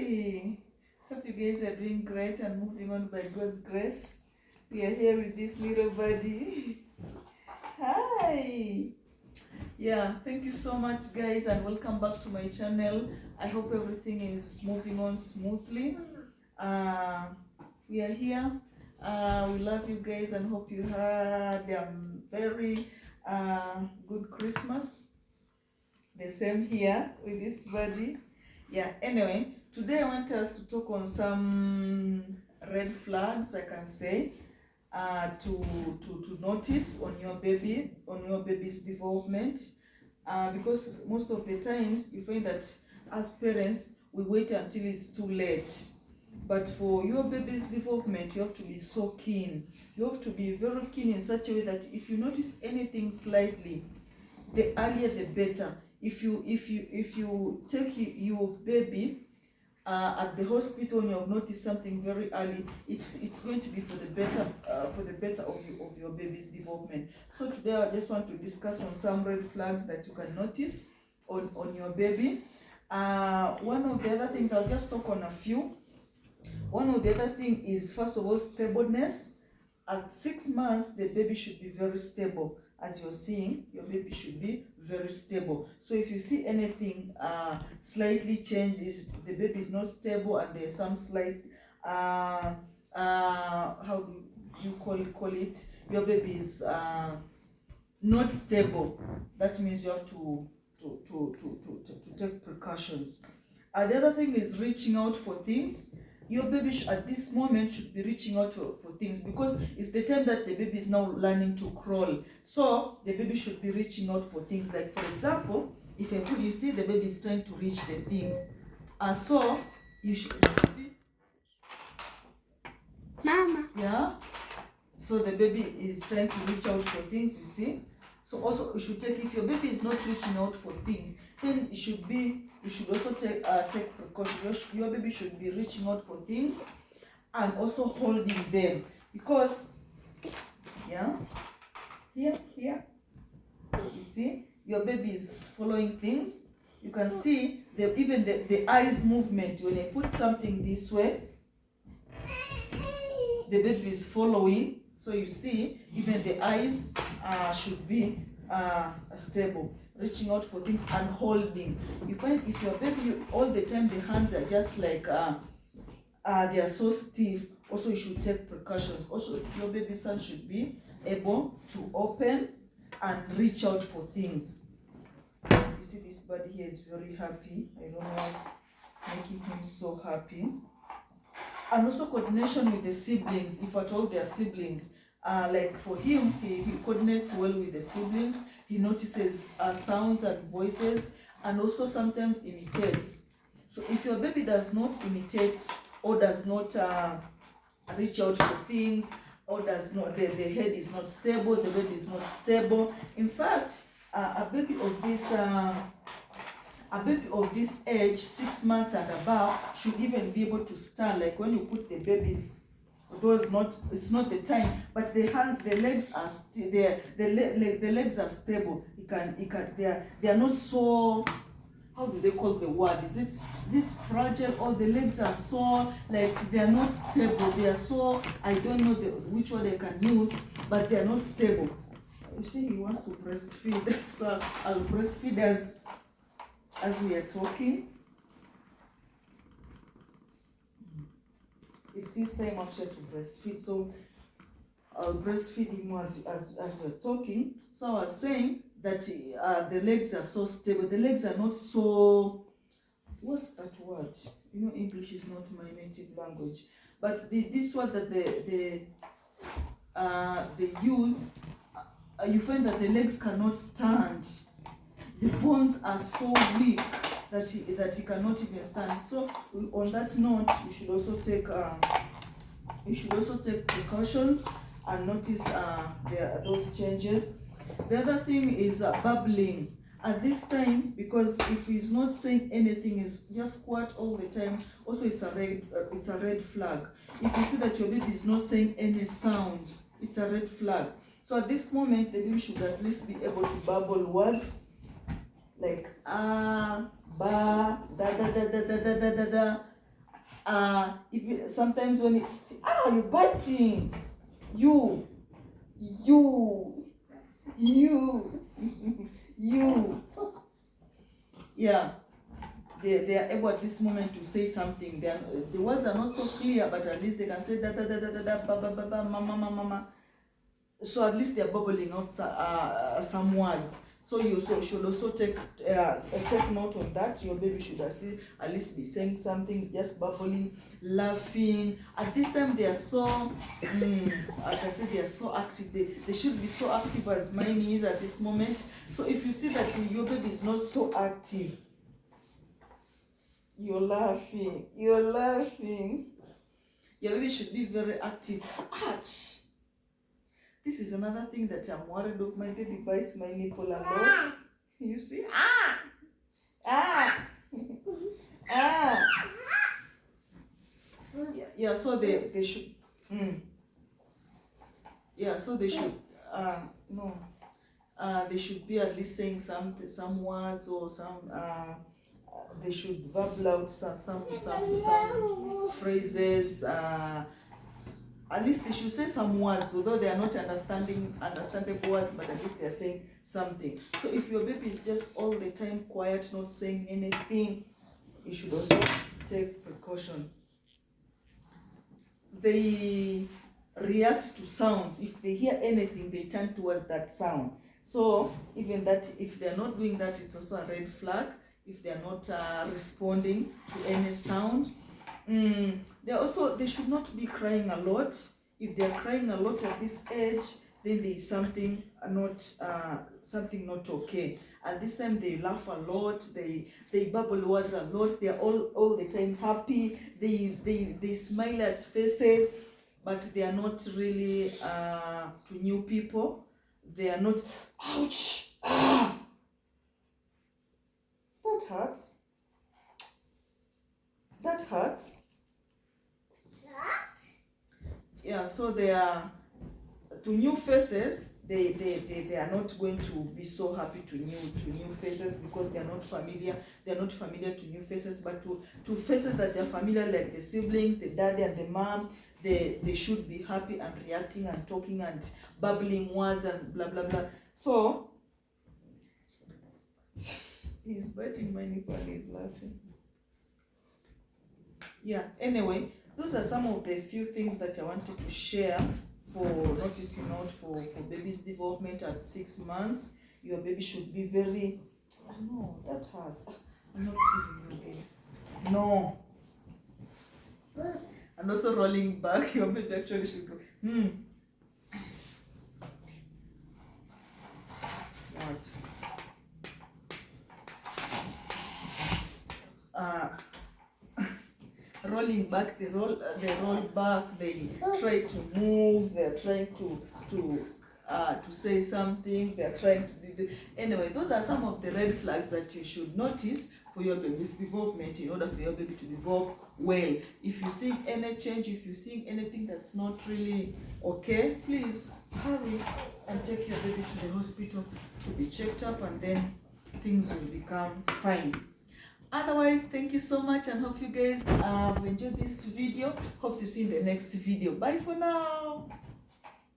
Hi, hope you guys are doing great and moving on by God's grace. We are here with this little buddy. Hi. Yeah, thank you so much guys and welcome back to my channel. I hope everything is moving on smoothly. We are here. We love you guys and hope you had a very good Christmas. The same here with this buddy. Yeah, anyway, today I want us to talk on some red flags, I can say, to notice on your baby's development, because most of the times you find that as parents we wait until it's too late, but for your baby's development you have to be so keen. You have to be very keen in such a way that if you notice anything slightly, the earlier the better. If you take your baby at the hospital and you have noticed something very early, it's going to be for the better of your baby's development. So today I just want to discuss on some red flags that you can notice on your baby. One of the other things, I'll just talk on a few. One of the other thing is, first of all, stableness. At 6 months the baby should be very stable. As you're seeing, your baby should be very stable. So if you see anything slightly changes, the baby is not stable and there's some slight how do you call it, your baby is not stable, that means you have to take precautions. The other thing is reaching out for things. Your baby at this moment should be reaching out for things, because it's the time that the baby is now learning to crawl. So the baby should be reaching out for things. Like for example, if you see the baby is trying to reach the thing, so you should Mama. Yeah. So the baby is trying to reach out for things, you see. So also you should take, if your baby is not reaching out for things, then you should also take precautions. Your baby should be reaching out for things and also holding them, because here you see your baby is following things. You can see even the eyes movement. When I put something this way, the baby is following. So you see even the eyes should be stable, reaching out for things and holding. You find if your baby all the time the hands are just like they are so stiff, also you should take precautions. Also your baby's hand should be able to open and reach out for things. You see this body here is very happy. I don't know what's making him so happy. And also coordination with the siblings, if at all they are siblings. Like for him, he coordinates well with the siblings. He notices sounds and voices, and also sometimes imitates. So if your baby does not imitate or does not reach out for things, or does not, the head is not stable, the baby is not stable. In fact, a baby of this age, 6 months and above, should even be able to stand. Like when you put the babies, it's not the time, but the legs are still there. The legs are stable. They are not so, how do they call the word? Is it this fragile, or the legs are so, like they are not stable. They are so, I don't know which one they can use, but they are not stable. You see, he wants to breastfeed, so I'll breastfeed as we are talking. It's his time actually to breastfeed, so I'll breastfeed him as we're talking. So I was saying that the legs are so stable. The legs are not so, what's that word? You know, English is not my native language, but this word that they use, you find that the legs cannot stand. The bones are so weak that he cannot even stand. So on that note, you should also take precautions and notice those changes. The other thing is babbling at this time, because if he's not saying anything, is just quiet all the time, also it's a red flag. If you see that your baby is not saying any sound, it's a red flag. So at this moment the baby should at least be able to babble words like ba, da da da da da da da da da. Sometimes when you're biting, you yeah, they are able at this moment to say something. The words are not so clear, but at least they can say da da da da da da ba ba ba ba mama mama mama. So at least they're bubbling out some words. So you should also take note on that. Your baby should at least be saying something, just bubbling, laughing. At this time they are so, like I said, they are so active. They should be so active as mine is at this moment. So if you see that your baby is not so active, you're laughing. Your baby should be very active. Ouch! This is another thing that I'm worried of. My baby bites my nipple a lot. You see? Yeah, so they should. Yeah, so they should. They should be at least saying some words or some. They should verbal out some phrases. At least they should say some words, although they are not understandable words, but at least they are saying something. So if your baby is just all the time quiet, not saying anything, you should also take precaution. They react to sounds. If they hear anything, they turn towards that sound. So even that, if they're not doing that, it's also a red flag. If they're not responding to any sound. They should not be crying a lot. If they're crying a lot at this age, then there is something not okay. At this time they laugh a lot, they babble words a lot, they are all the time happy, they smile at faces, but they are not really to new people. They are not, ouch, that hurts. Yeah, so they are to new faces. They are not going to be so happy to new faces because they are not familiar. They are not familiar to new faces, but to faces that they are familiar, like the siblings, the daddy and the mom. They should be happy and reacting and talking and babbling words and blah blah blah. So he's biting my nipple and he's laughing. Yeah, anyway, those are some of the few things that I wanted to share for noticing out for baby's development at 6 months. Your baby should be very, no, that hurts. I'm not giving you again. No. And also rolling back, your baby actually should go, rolling back, they roll back, they try to move, they're trying to say something, they're trying to do. Anyway, those are some of the red flags that you should notice for your baby's development in order for your baby to develop well. If you see any change, if you see anything that's not really okay, please hurry and take your baby to the hospital to be checked up, and then things will become fine. Otherwise, thank you so much and hope you guys have enjoyed this video. Hope to see you in the next video. Bye for now.